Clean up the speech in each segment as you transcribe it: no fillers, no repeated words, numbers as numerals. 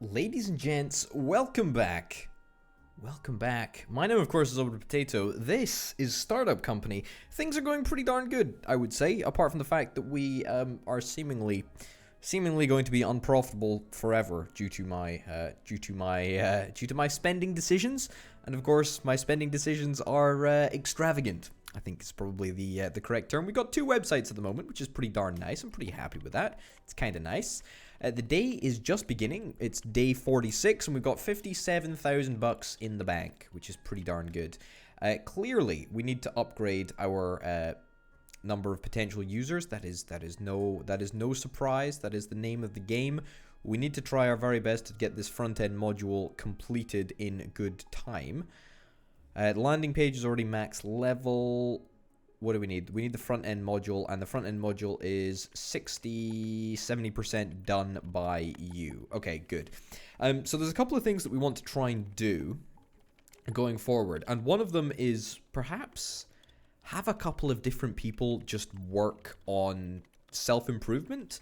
Ladies and gents, welcome back. Welcome back. My name, of course, is Orbital Potato. This is Startup Company. Things are going pretty darn good, I would say, apart from the fact that we are seemingly going to be unprofitable forever due to my spending decisions. And of course, my spending decisions are extravagant. I think it's probably the correct term. We've got 2 websites at the moment, which is pretty darn nice. I'm pretty happy with that. It's kind of nice. The day is just beginning. It's day 46, and we've got 57,000 bucks in the bank, which is pretty darn good. Clearly, we need to upgrade our number of potential users. That is no surprise. That is the name of the game. We need to try our very best to get this front-end module completed in good time. Landing page is already max level. What do we need? We need the front-end module, and the front-end module is 70% done by you. Okay, good. So there's a couple of things that we want to try and do going forward, and one of them is perhaps have a couple of different people just work on self-improvement,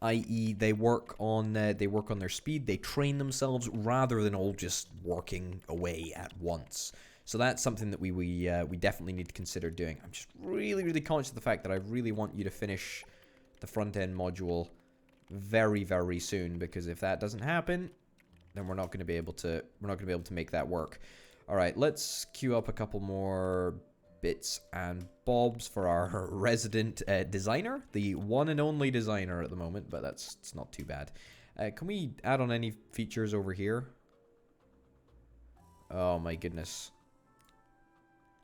i.e. they work on their speed, they train themselves rather than all just working away at once. So that's something that we definitely need to consider doing. I'm just really conscious of the fact that I really want you to finish the front end module very soon, because if that doesn't happen, then we're not going to be able to make that work. All right, let's queue up a couple more bits and bobs for our resident designer, the one and only designer at the moment, but it's not too bad. Can we add on any features over here? Oh my goodness.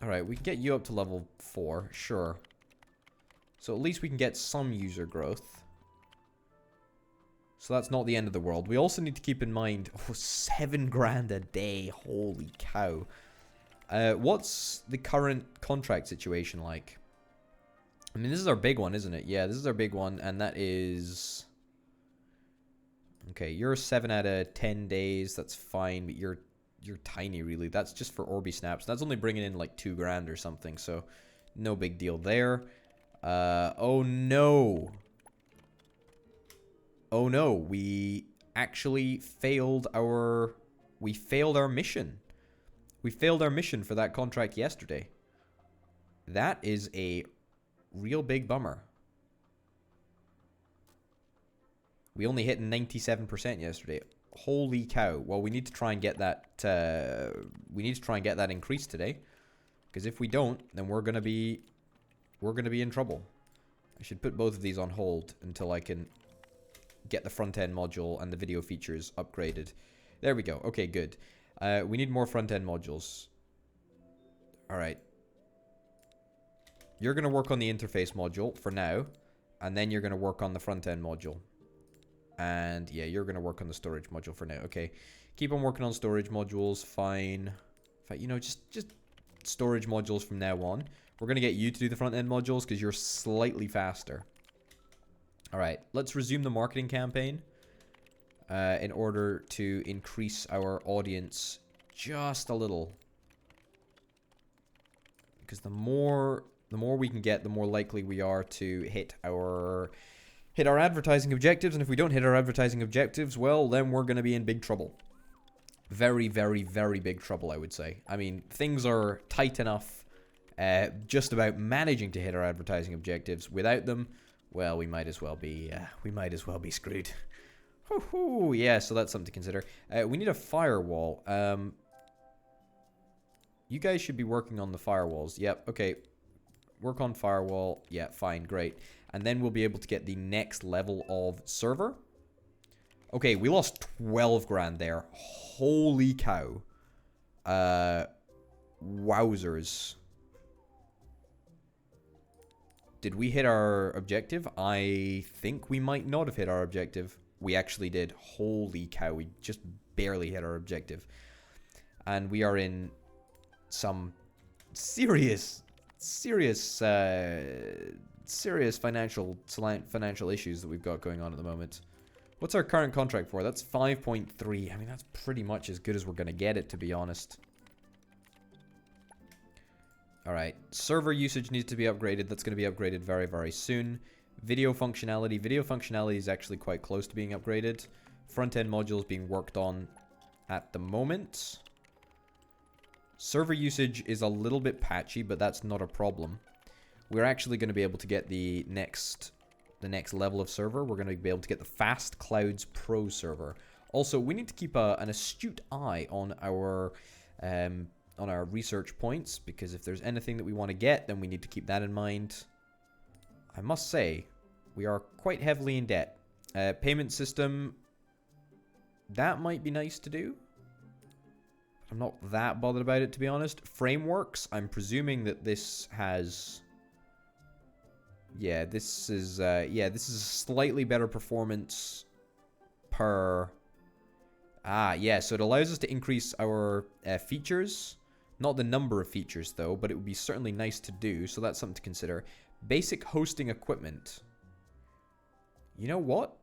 Alright, we can get you up to level 4, sure. So at least we can get some user growth. So that's not the end of the world. We also need to keep in mind, oh, 7 grand a day, holy cow. What's the current contract situation like? I mean, this is our big one, isn't it? Yeah, this is our big one, and that is... Okay, you're 7 out of 10 days, that's fine, but you're tiny, really. That's just for Orbi snaps. That's only bringing in like 2 grand or something, so no big deal there. Oh no. Oh no, we actually failed our mission. We failed our mission for that contract yesterday. That is a real big bummer. We only hit 97% yesterday. Holy cow. Well, we need to try and get that increased today, because if we don't, then we're going to be in trouble. I should put both of these on hold until I can get the front end module and the video features upgraded. There we go. Okay, good. We need more front end modules. All right. You're going to work on the interface module for now, and then you're going to work on the front end module. And yeah, you're going to work on the storage module for now. Okay, keep on working on storage modules. Fine. You know, just storage modules from now on. We're going to get you to do the front end modules because you're slightly faster. All right, let's resume the marketing campaign in order to increase our audience just a little. Because the more we can get, the more likely we are to hit our advertising objectives, and if we don't hit our advertising objectives, well, then we're going to be in big trouble. Very big trouble, I would say. I mean, things are tight enough just about managing to hit our advertising objectives. Without them, well, we might as well be screwed. Hoo-hoo, yeah, so that's something to consider. We need a firewall. You guys should be working on the firewalls. Yep, okay. Work on firewall. Yeah, fine, great. And then we'll be able to get the next level of server. Okay, we lost 12 grand there. Holy cow. Wowzers. Did we hit our objective? I think we might not have hit our objective. We actually did. Holy cow, we just barely hit our objective. And we are in some serious financial issues that we've got going on at the moment. What's our current contract for? That's 5.3. I mean, that's pretty much as good as we're going to get it, to be honest. All right. Server usage needs to be upgraded. That's going to be upgraded very soon. Video functionality. Video functionality is actually quite close to being upgraded. Front-end modules being worked on at the moment. Server usage is a little bit patchy, but that's not a problem. We're actually going to be able to get the next level of server. We're going to be able to get the Fast Clouds Pro server. Also, we need to keep an astute eye on our research points, because if there's anything that we want to get, then we need to keep that in mind. I must say, we are quite heavily in debt. Payment system, that might be nice to do. I'm not that bothered about it, to be honest. Frameworks, I'm presuming that this has... Yeah, this is a slightly better performance per... Ah, yeah, so it allows us to increase our features. Not the number of features, though, but it would be certainly nice to do, so that's something to consider. Basic hosting equipment. You know what?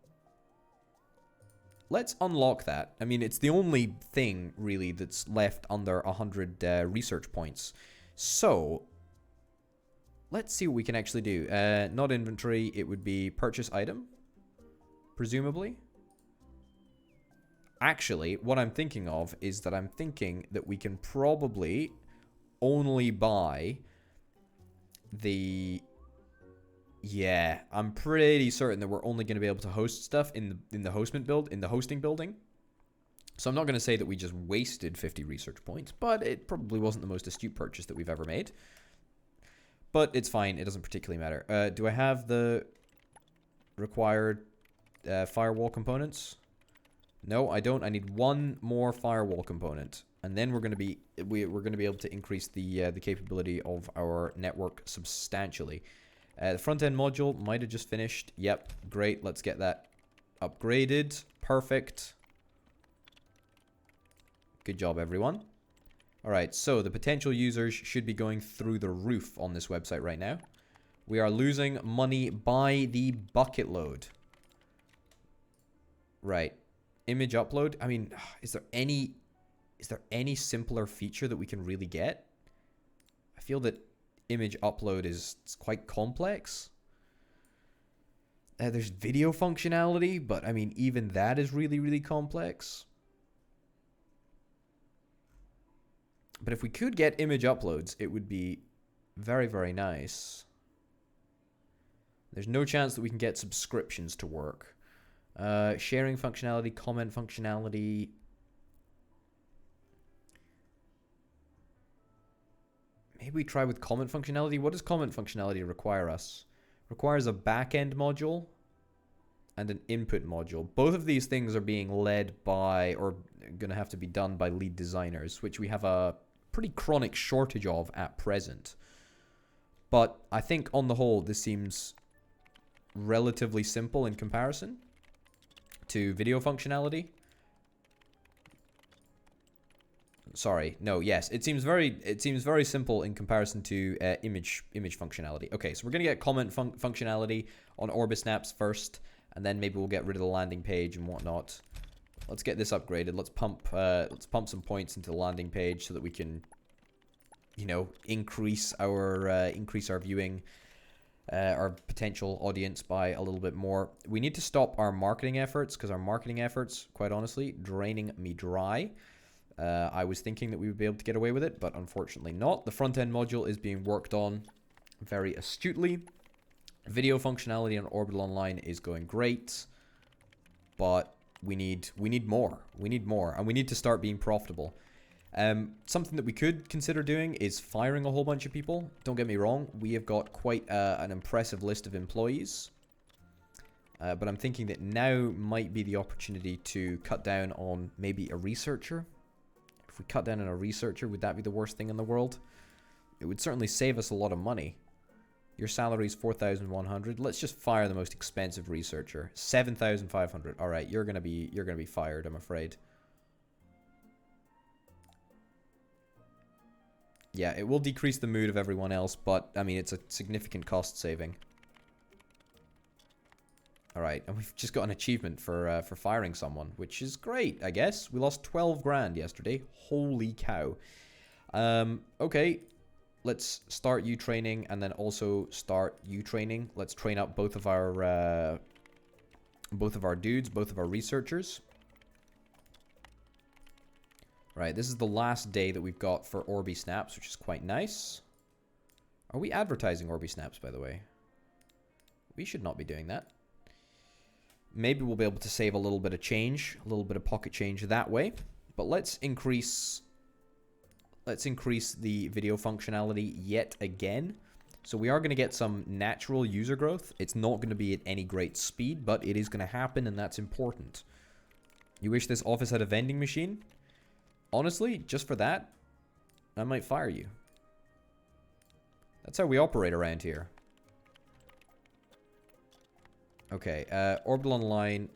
Let's unlock that. I mean, it's the only thing, really, that's left under 100 research points. So, let's see what we can actually do. Not inventory, it would be purchase item, presumably. Actually, what I'm thinking of is that I'm thinking that we can probably only buy the... Yeah, I'm pretty certain that we're only going to be able to host stuff in the hosting building. So I'm not going to say that we just wasted 50 research points, but it probably wasn't the most astute purchase that we've ever made. But it's fine, it doesn't particularly matter. Do I have the required firewall components? No, I don't. I need one more firewall component, and then we're going to be able to increase the capability of our network substantially. The front-end module might have just finished. Yep, great. Let's get that upgraded. Perfect. Good job, everyone. All right, so the potential users should be going through the roof on this website right now. We are losing money by the bucket load. Right. Image upload. I mean, is there any simpler feature that we can really get? I feel that image upload is quite complex. There's video functionality, but I mean, even that is really, really complex. But if we could get image uploads, it would be very, very nice. There's no chance that we can get subscriptions to work. Sharing functionality, comment functionality. Maybe we try with comment functionality. What does comment functionality require us? Requires a back-end module and an input module. Both of these things are being led by, or going to have to be done by lead designers, which we have a pretty chronic shortage of at present. But I think on the whole, this seems relatively simple in comparison to video functionality. Sorry, no, yes, it seems very simple in comparison to image functionality. Okay, so we're gonna get comment functionality on Orbisnaps first, and then maybe we'll get rid of the landing page and whatnot. Let's get this upgraded. Let's pump some points into the landing page so that we can, you know, increase our viewing, our potential audience by a little bit more. We need to stop our marketing efforts, because our marketing efforts, quite honestly, draining me dry. I was thinking that we would be able to get away with it, but unfortunately not. The front-end module is being worked on very astutely. Video functionality on Orbital Online is going great, but we need more. We need more, and we need to start being profitable. Something that we could consider doing is firing a whole bunch of people. Don't get me wrong, we have got quite an impressive list of employees. But I'm thinking that now might be the opportunity to cut down on maybe a researcher. If we cut down on a researcher, would that be the worst thing in the world? It would certainly save us a lot of money. Your salary is 4,100. Let's just fire the most expensive researcher. 7,500. All right, you're gonna be fired, I'm afraid. Yeah, it will decrease the mood of everyone else, but I mean, it's a significant cost saving. All right, and we've just got an achievement for firing someone, which is great, I guess. We lost 12 grand yesterday. Holy cow. Okay, let's start you training, and then also start you training. Let's train up both of our dudes, both of our researchers. Right, this is the last day that we've got for Orbi Snaps, which is quite nice. Are we advertising Orbi Snaps, by the way? We should not be doing that. Maybe we'll be able to save a little bit of change, a little bit of pocket change that way. But let's increase the video functionality yet again. So we are going to get some natural user growth. It's not going to be at any great speed, but it is going to happen, and that's important. You wish this office had a vending machine? Honestly, just for that, I might fire you. That's how we operate around here. Okay, Orbital Online.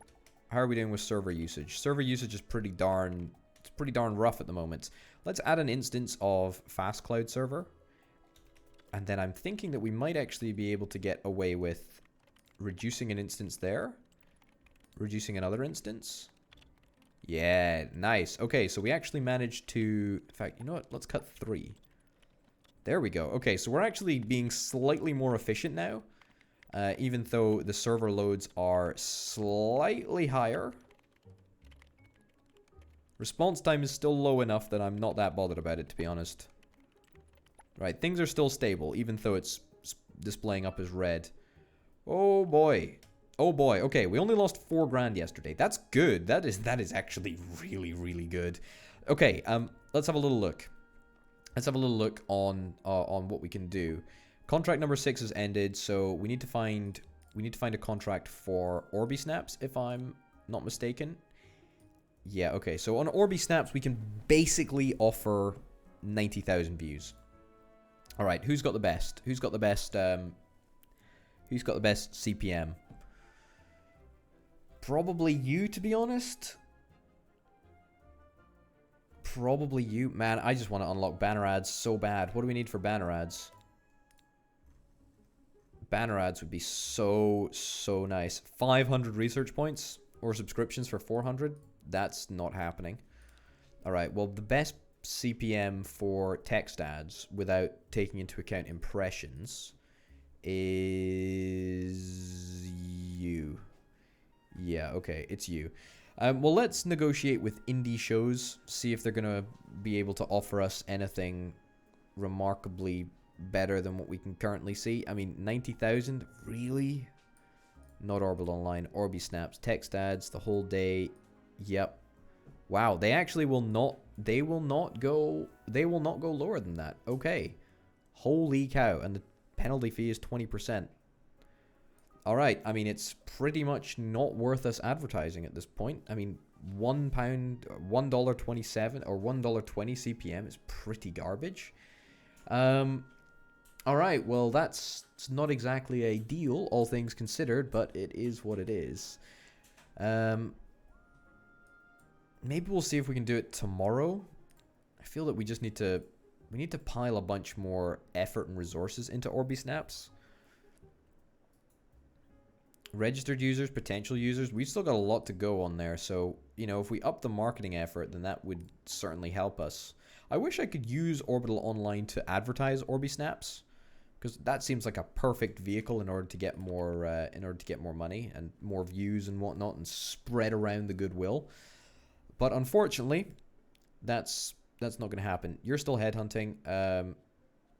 How are we doing with server usage? Server usage is pretty darn rough at the moment. Let's add an instance of Fast Cloud server. And then I'm thinking that we might actually be able to get away with reducing an instance there. Reducing another instance. Yeah, nice. Okay, so we actually managed to... In fact, you know what? Let's cut 3. There we go. Okay, so we're actually being slightly more efficient now. Even though the server loads are slightly higher. Response time is still low enough that I'm not that bothered about it, to be honest. Right, things are still stable, even though it's displaying up as red. Oh boy. Oh boy. Okay, we only lost 4 grand yesterday. That's good. That is actually really, really good. Okay, let's have a little look. Let's have a little look on what we can do. Contract number 6 has ended, so we need to find a contract for Orbi Snaps, if I'm not mistaken. Yeah, okay. So on Orbi Snaps, we can basically offer 90,000 views. All right, who's got the best? Who's got the best CPM? Probably you, to be honest. Probably you. Man, I just want to unlock banner ads so bad. What do we need for banner ads? Banner ads would be so nice. 500 research points or subscriptions for 400. That's not happening. All right, well, the best CPM for text ads without taking into account impressions is you. Yeah, okay, it's you. Well, let's negotiate with indie shows, see if they're going to be able to offer us anything remarkably better than what we can currently see. I mean, 90,000? Really? Not Orbital Online. Orbi Snaps. Text ads the whole day. Yep. Wow, they actually will not... They will not go lower than that. Okay. Holy cow. And the penalty fee is 20%. Alright, I mean, it's pretty much not worth us advertising at this point. I mean, £1, $1.27 or $1.20 CPM is pretty garbage. Alright, well, that's not exactly a deal, all things considered, but it is what it is. Maybe we'll see if we can do it tomorrow. I feel that we just need to... We need to pile a bunch more effort and resources into Orbi Snaps. Registered users, potential users. We've still got a lot to go on there. So, you know, if we up the marketing effort, then that would certainly help us. I wish I could use Orbital Online to advertise Orbi Snaps, because that seems like a perfect vehicle in order to get more money and more views and whatnot, and spread around the goodwill. But unfortunately, that's not going to happen. You're still headhunting.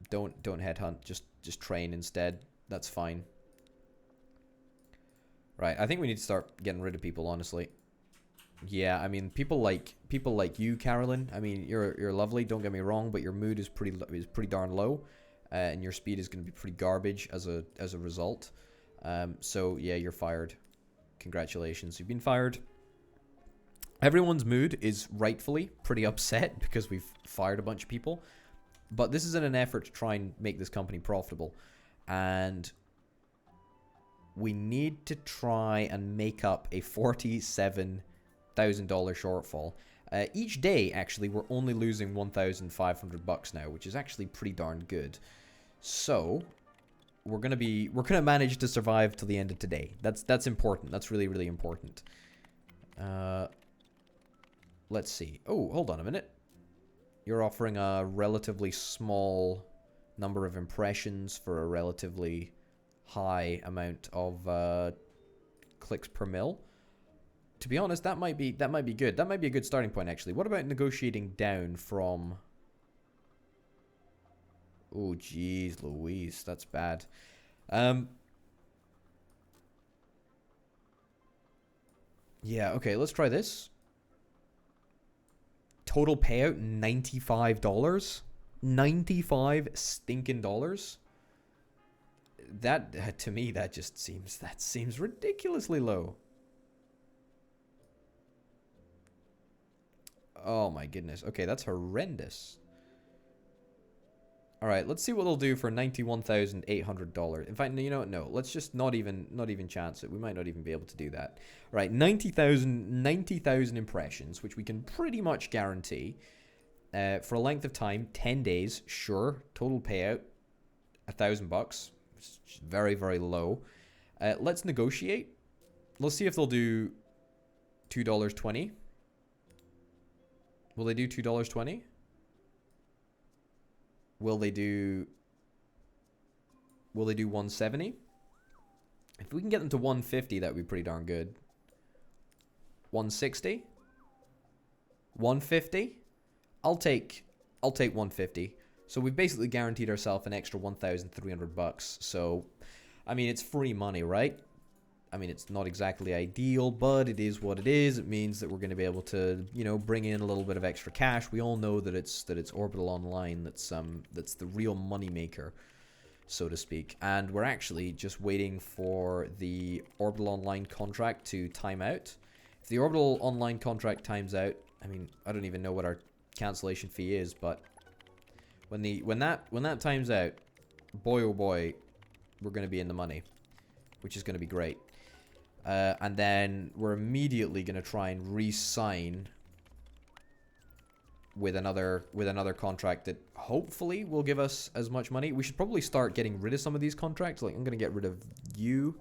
Don't headhunt. Just train instead. That's fine. Right. I think we need to start getting rid of people, honestly. Yeah. I mean, people like you, Carolyn. I mean, you're lovely. Don't get me wrong, but your mood is pretty darn low, and your speed is going to be pretty garbage as a result. So yeah, you're fired. Congratulations, you've been fired. Everyone's mood is rightfully pretty upset because we've fired a bunch of people. But this is in an effort to try and make this company profitable. And we need to try and make up a $47,000 shortfall. Each day, actually, we're only losing $1,500 now, which is actually pretty darn good. So we're gonna manage to survive till the end of today. That's important. That's really, really important. Let's see. Oh, hold on a minute. You're offering a relatively small number of impressions for a relatively high amount of clicks per mil. To be honest, that might be good. That might be a good starting point, actually. What about negotiating down from... Oh, jeez, Louise. That's bad. Yeah, okay, let's try this. Total payout, $95. 95 stinking dollars. That, to me, that seems ridiculously low. Oh my goodness. Okay, that's horrendous. All right, let's see what they'll do for $91,800. In fact, you know what? No, let's just not even chance it. We might not even be able to do that. All right, 90,000 impressions, which we can pretty much guarantee. For a length of time, 10 days, sure. Total payout, $1,000. It's very, very low. Let's negotiate. Let's see if they'll do $2.20. Will they do $2.20? Will they do 170? If we can get them to 150, that would be pretty darn good. 160? 150? I'll take 150. So we've basically guaranteed ourselves an extra $1,300. So, I mean, it's free money, right? I mean, it's not exactly ideal, but it is what it is. It means that we're going to be able to, you know, bring in a little bit of extra cash. We all know that it's Orbital Online that's the real money maker, so to speak. And we're actually just waiting for the Orbital Online contract to time out. If the Orbital Online contract times out, I mean, I don't even know what our cancellation fee is, but when that times out, boy oh boy, we're going to be in the money, which is going to be great. And then we're immediately going to try and re-sign with another contract that hopefully will give us as much money. We should probably start getting rid of some of these contracts. Like, I'm going to get rid of you.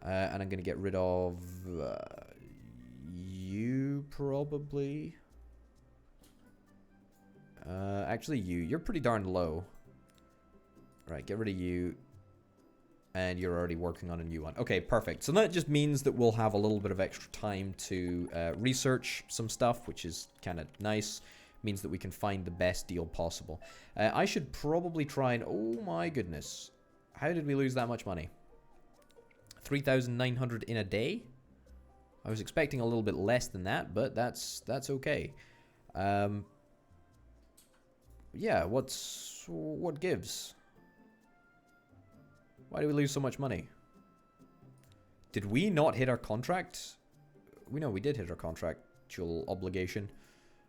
And I'm going to get rid of you, probably. Actually, you're pretty darn low. Right, get rid of you. And you're already working on a new one. Okay, perfect. So that just means that we'll have a little bit of extra time to research some stuff, which is kind of nice. Means that we can find the best deal possible. I should probably try and... Oh my goodness. How did we lose that much money? 3,900 in a day? I was expecting a little bit less than that, but that's okay. Yeah, what gives? Why do we lose so much money? Did we not hit our contract? We know we did hit our contractual obligation.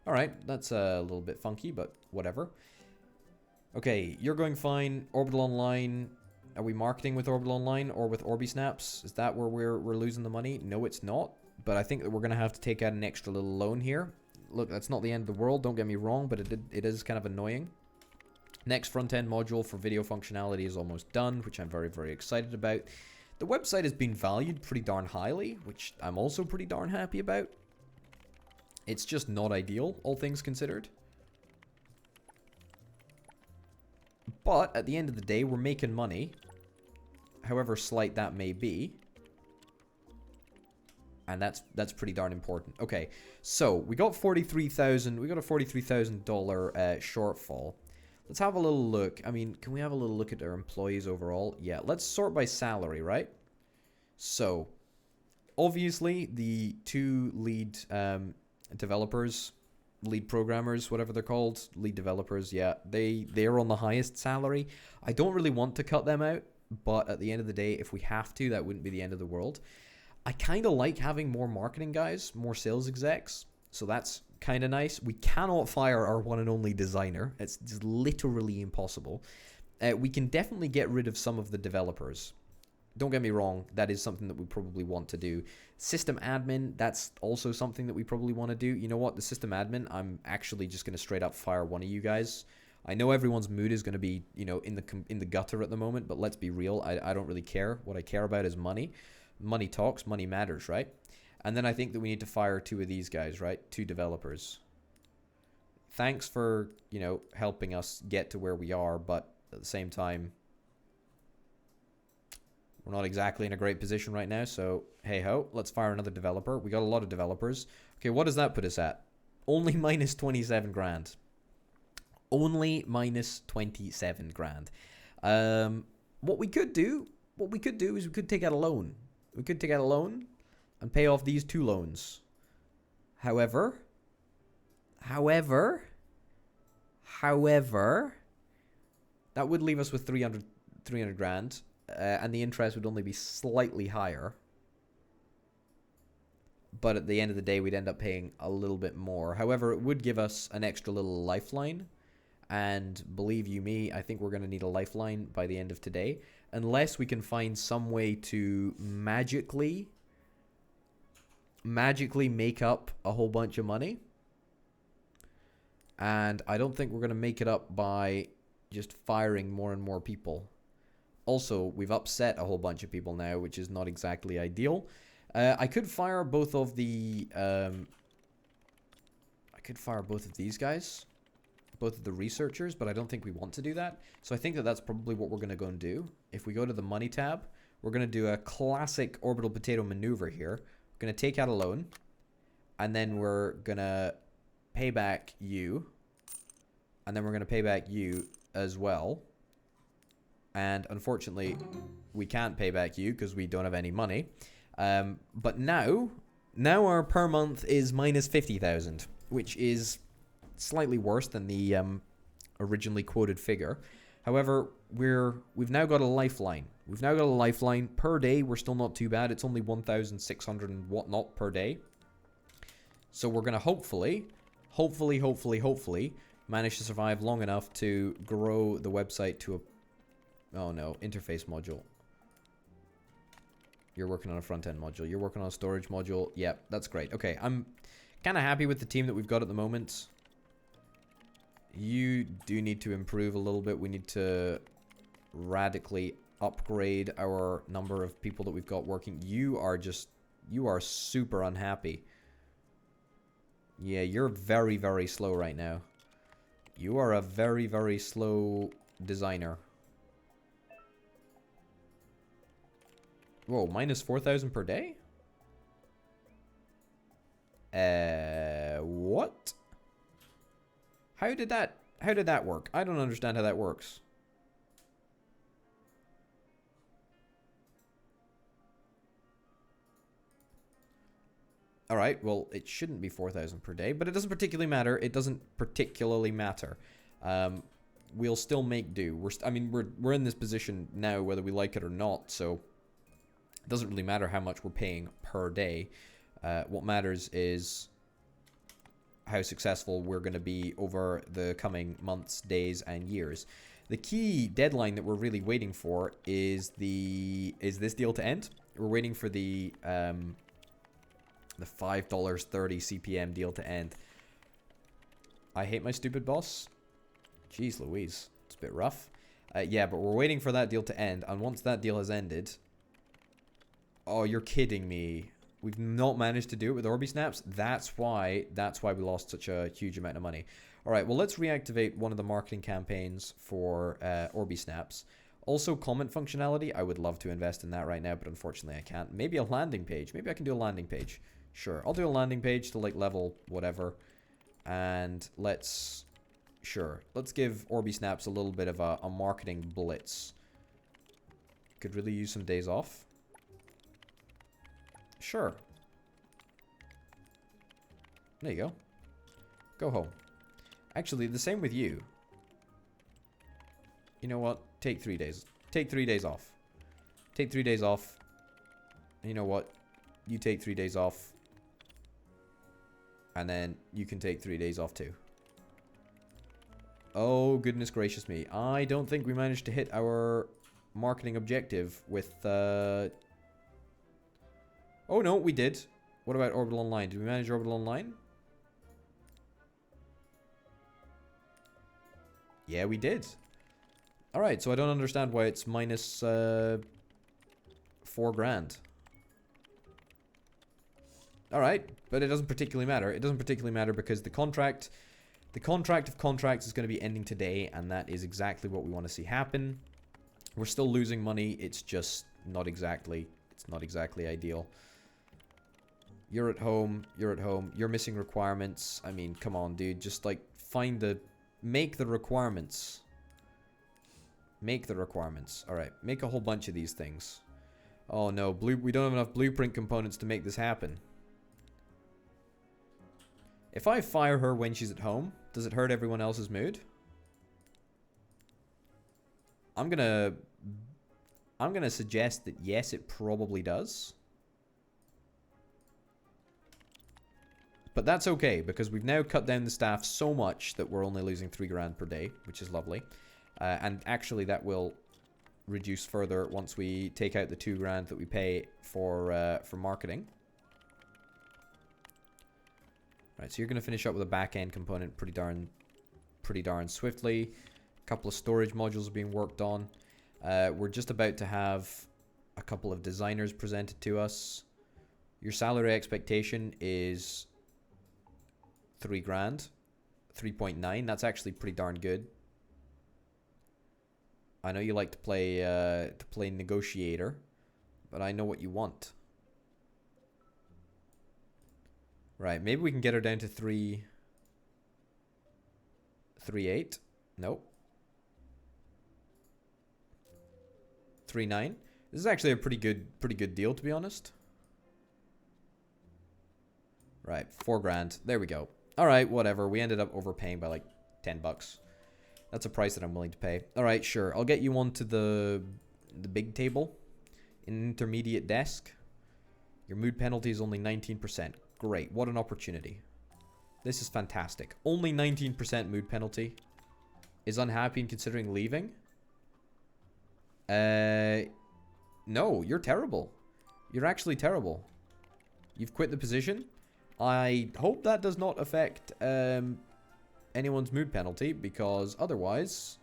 Alright, that's a little bit funky, but whatever. Okay, you're going fine. Orbital Online. Are we marketing with Orbital Online or with Orbisnaps? Is that where we're losing the money? No, it's not. But I think that we're going to have to take out an extra little loan here. Look, that's not the end of the world, don't get me wrong, but it is kind of annoying. Next front-end module for video functionality is almost done, which I'm very, very excited about. The website has been valued pretty darn highly, which I'm also pretty darn happy about. It's just not ideal, all things considered. But at the end of the day, we're making money, however slight that may be. And that's pretty darn important. Okay, so we got $43,000. We got a $43,000 shortfall. Let's have a little look. I mean, can we have a little look at our employees overall? Yeah, let's sort by salary, right? So, obviously, the two lead developers, lead programmers, whatever they're called, lead developers, yeah, they're on the highest salary. I don't really want to cut them out, but at the end of the day, if we have to, that wouldn't be the end of the world. I kind of like having more marketing guys, more sales execs, so that's kind of nice. We cannot fire our one and only designer. It's just literally impossible. We can definitely get rid of some of the developers. Don't get me wrong, that is something that we probably want to do. System admin, that's also something that we probably want to do. You know what, the system admin, I'm actually just going to straight up fire one of you guys. I know everyone's mood is going to be, you know, in the gutter at the moment, but let's be real, I don't really care. What I care about is money. Money talks, money matters, right? And then I think that we need to fire two of these guys, right? Two developers. Thanks for, you know, helping us get to where we are, but at the same time, We're not exactly in a great position right now, so hey ho, let's fire another developer. We got a lot of developers. Okay, what does that put us at? Only minus 27 grand. Only minus 27 grand. What we could do is we could take out a loan. We could take out a loan and pay off these 2 loans. However, that would leave us with 300 grand, and the interest would only be slightly higher. But at the end of the day, we'd end up paying a little bit more. However, it would give us an extra little lifeline. And believe you me, I think we're going to need a lifeline by the end of today. Unless we can find some way to magically make up a whole bunch of money. And I don't think we're going to make it up by just firing more and more people. Also, we've upset a whole bunch of people now, which is not exactly ideal. I could fire both of the... I could fire both of these guys. Both of the researchers, but I don't think we want to do that. So I think that that's probably what we're going to go and do. If we go to the money tab, we're going to do a classic orbital potato maneuver here. We're going to take out a loan, and then we're going to pay back you, and then we're going to pay back you as well. And unfortunately, we can't pay back you because we don't have any money. But now our per month is minus 50,000, which is slightly worse than the originally quoted figure. However, we've now got a lifeline. We've now got a lifeline per day. We're still not too bad. It's only 1,600 and whatnot per day. So we're gonna hopefully manage to survive long enough to grow the website to a... Oh no, interface module. You're working on a front-end module. You're working on a storage module. Yep, that's great. Okay, I'm kind of happy with the team that we've got at the moment. You do need to improve a little bit. We need to radically upgrade our number of people that we've got working. You are super unhappy. Yeah, you're very, very slow right now. You are a very, very slow designer. Whoa, minus 4,000 per day? What? How did that work? I don't understand how that works. Alright, well, it shouldn't be 4,000 per day, but it doesn't particularly matter. It doesn't particularly matter. We'll still make do. We're in this position now, whether we like it or not, so it doesn't really matter how much we're paying per day. What matters is how successful we're going to be over the coming months, days, and years. The key deadline that we're really waiting for is this deal to end. We're waiting for the $5.30 CPM deal to end. I hate my stupid boss. Jeez Louise, it's a bit rough. Yeah, but we're waiting for that deal to end, and once that deal has ended... Oh, you're kidding me. We've not managed to do it with Orbi Snaps. That's why we lost such a huge amount of money. All right, well, let's reactivate one of the marketing campaigns for Orbi Snaps. Also, comment functionality. I would love to invest in that right now, but unfortunately I can't. Maybe a landing page. Maybe I can do a landing page. Sure, I'll do a landing page to like level whatever. And let's give Orbi Snaps a little bit of a marketing blitz. Could really use some days off. Sure. There you go. Go home. Actually, the same with you. You know what? Take 3 days. Take 3 days off. Take 3 days off. And you know what? You take 3 days off. And then you can take 3 days off too. Oh, goodness gracious me. I don't think we managed to hit our marketing objective with... Oh, no, we did. What about Orbital Online? Did we manage Orbital Online? Yeah, we did. Alright, so I don't understand why it's minus 4 grand. Alright, but it doesn't particularly matter. It doesn't particularly matter because the contract of contracts is going to be ending today, and that is exactly what we want to see happen. We're still losing money. It's just not exactly, it's not exactly ideal. You're at home, you're missing requirements. I mean, come on, dude, just like make the requirements. Make the requirements. Alright, make a whole bunch of these things. Oh no, we don't have enough blueprint components to make this happen. If I fire her when she's at home, does it hurt everyone else's mood? I'm gonna suggest that yes, it probably does. But that's okay, because we've now cut down the staff so much that we're only losing 3 grand per day, which is lovely. And actually that will reduce further once we take out the 2 grand that we pay for marketing. Right, so you're going to finish up with a back-end component pretty darn swiftly. A couple of storage modules are being worked on. We're just about to have a couple of designers presented to us. Your salary expectation is 3 grand. 3.9. That's actually pretty darn good. I know you like to play negotiator, but I know what you want. Right, maybe we can get her down to 3.8. Nope. 3.9. This is actually a pretty good deal, to be honest. Right, 4 grand. There we go. Alright, whatever. We ended up overpaying by like 10 bucks. That's a price that I'm willing to pay. Alright, sure. I'll get you onto the big table. An intermediate desk. Your mood penalty is only 19%. Great. What an opportunity. This is fantastic. Only 19% mood penalty. Is unhappy and considering leaving? No, you're terrible. You're actually terrible. You've quit the position. I hope that does not affect anyone's mood penalty, because otherwise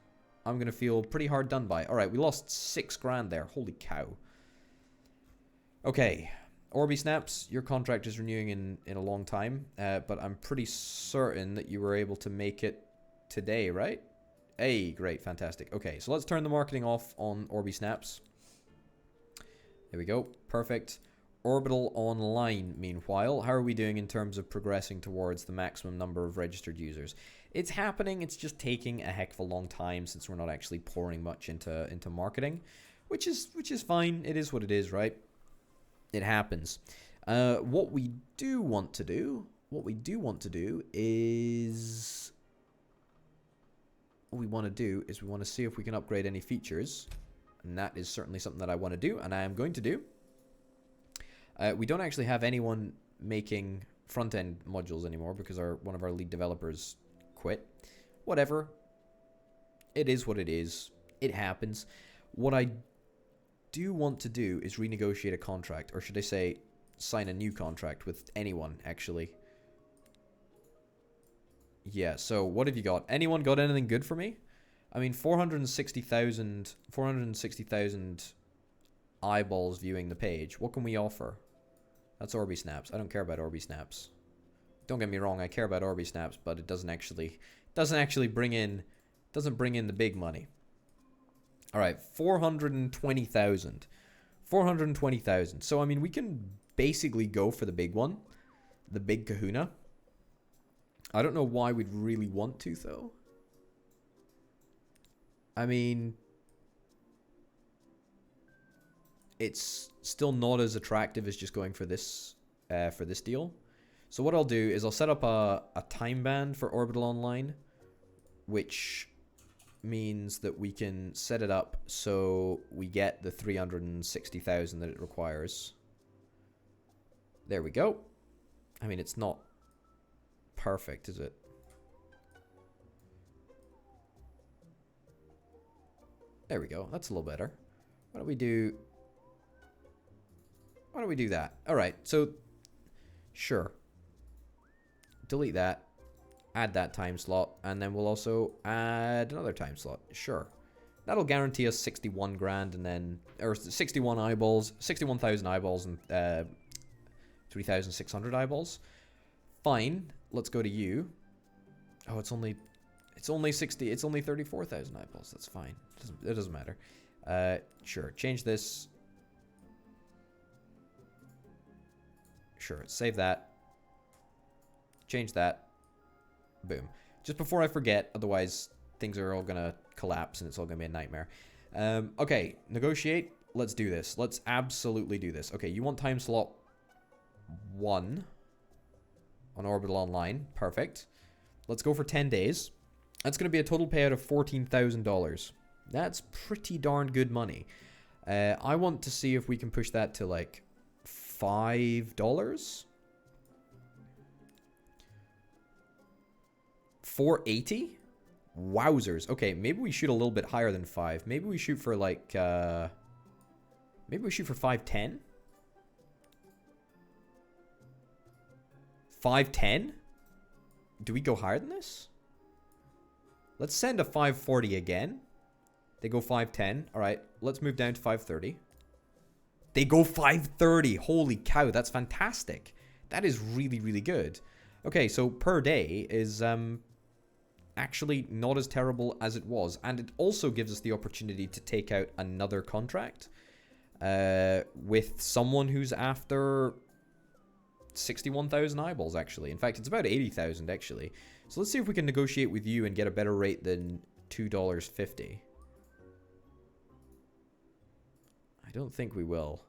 I'm going to feel pretty hard done by. Alright, we lost 6 grand there. Holy cow. Okay. Orbi Snaps, your contract is renewing in a long time, but I'm pretty certain that you were able to make it today, right? Hey, great, fantastic. Okay, so let's turn the marketing off on Orbi Snaps. There we go, perfect. Orbital Online, meanwhile, how are we doing in terms of progressing towards the maximum number of registered users? It's happening, it's just taking a heck of a long time since we're not actually pouring much into marketing, which is fine. It is what it is, right? It happens. What we do want to do is we want to see if we can upgrade any features, and that is certainly something that I want to do, and I am going to do. We don't actually have anyone making front-end modules anymore because one of our lead developers quit. Whatever. It is what it is. It happens. What I do want to do is renegotiate a contract, or should I say sign a new contract with anyone, actually. Yeah, so what have you got? Anyone got anything good for me? I mean, 460,000 eyeballs viewing the page. What can we offer? That's Orbi Snaps. I don't care about Orbi Snaps. Don't get me wrong, I care about Orbi Snaps, but it doesn't actually bring in the big money. All right, 420,000. 420,000. So I mean, we can basically go for the big one, the big kahuna. I don't know why we'd really want to, though. I mean, it's still not as attractive as just going for this deal. So what I'll do is I'll set up a time band for Orbital Online, which means that we can set it up so we get the 360,000 that it requires. There we go. I mean, it's not perfect, is it? There we go. That's a little better. Why don't we do that? All right. So sure. Delete that. Add that time slot, and then we'll also add another time slot. Sure. That'll guarantee us 61 grand and then, or 61 eyeballs, 61,000 eyeballs and 3,600 eyeballs. Fine. Let's go to you. Oh, it's only 34,000 eyeballs. That's fine. It doesn't matter. Sure. Change this. Sure, save that. Change that. Boom. Just before I forget, otherwise things are all gonna collapse and it's all gonna be a nightmare. Okay, negotiate. Let's do this. Let's absolutely do this. Okay, you want time slot 1 on Orbital Online. Perfect. Let's go for 10 days. That's going to be a total payout of $14,000. That's pretty darn good money. I want to see if we can push that to like $5. 480? Wowzers. Okay, maybe we shoot a little bit higher than 5. Maybe we shoot for like maybe we shoot for 510? 510? Do we go higher than this? Let's send a 540 again. They go 510. Alright, let's move down to 530. They go 530. Holy cow, that's fantastic. That is really, really good. Okay, so per day is actually not as terrible as it was. And it also gives us the opportunity to take out another contract with someone who's after 61,000 eyeballs, actually. In fact, it's about 80,000, actually. So let's see if we can negotiate with you and get a better rate than $2.50. I don't think we will.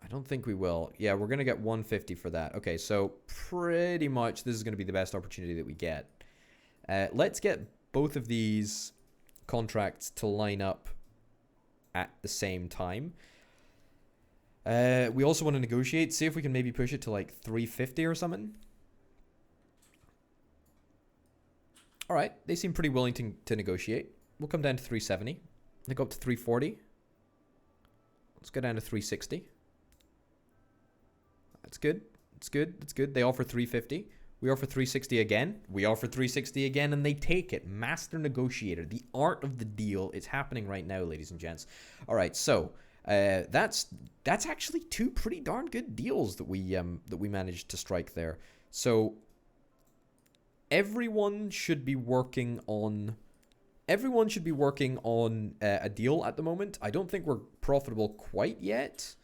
I don't think we will. Yeah, we're going to get 150 for that. Okay, so pretty much this is going to be the best opportunity that we get. Let's get both of these contracts to line up at the same time. We also want to negotiate. See if we can maybe push it to like 350 or something. Alright, they seem pretty willing to negotiate. We'll come down to 370. They go up to 340. Let's go down to 360. That's good. It's good. It's good. They offer 350. We offer 360 again. We offer 360 again, and they take it. Master negotiator. The art of the deal is happening right now, ladies and gents. Alright, so that's actually 2 pretty darn good deals that we managed to strike there. So everyone should be working on a deal at the moment. I don't think we're profitable quite yet,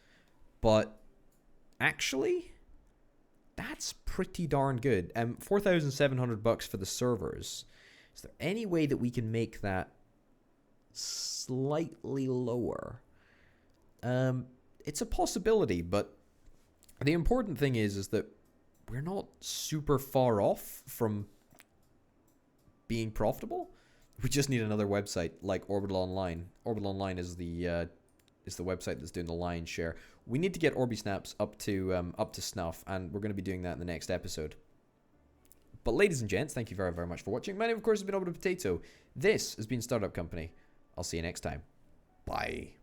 but actually that's pretty darn good. 4,700 bucks for the servers. Is there any way that we can make that slightly lower? It's a possibility, but the important thing is that we're not super far off from being profitable. We just need another website like Orbital Online. Orbital Online is the website that's doing the lion's share. We need to get Orbisnaps up to snuff, and we're going to be doing that in the next episode. But ladies and gents, thank you very, very much for watching. My name, of course, has been Orbital Potato. This has been Startup Company. I'll see you next time. Bye.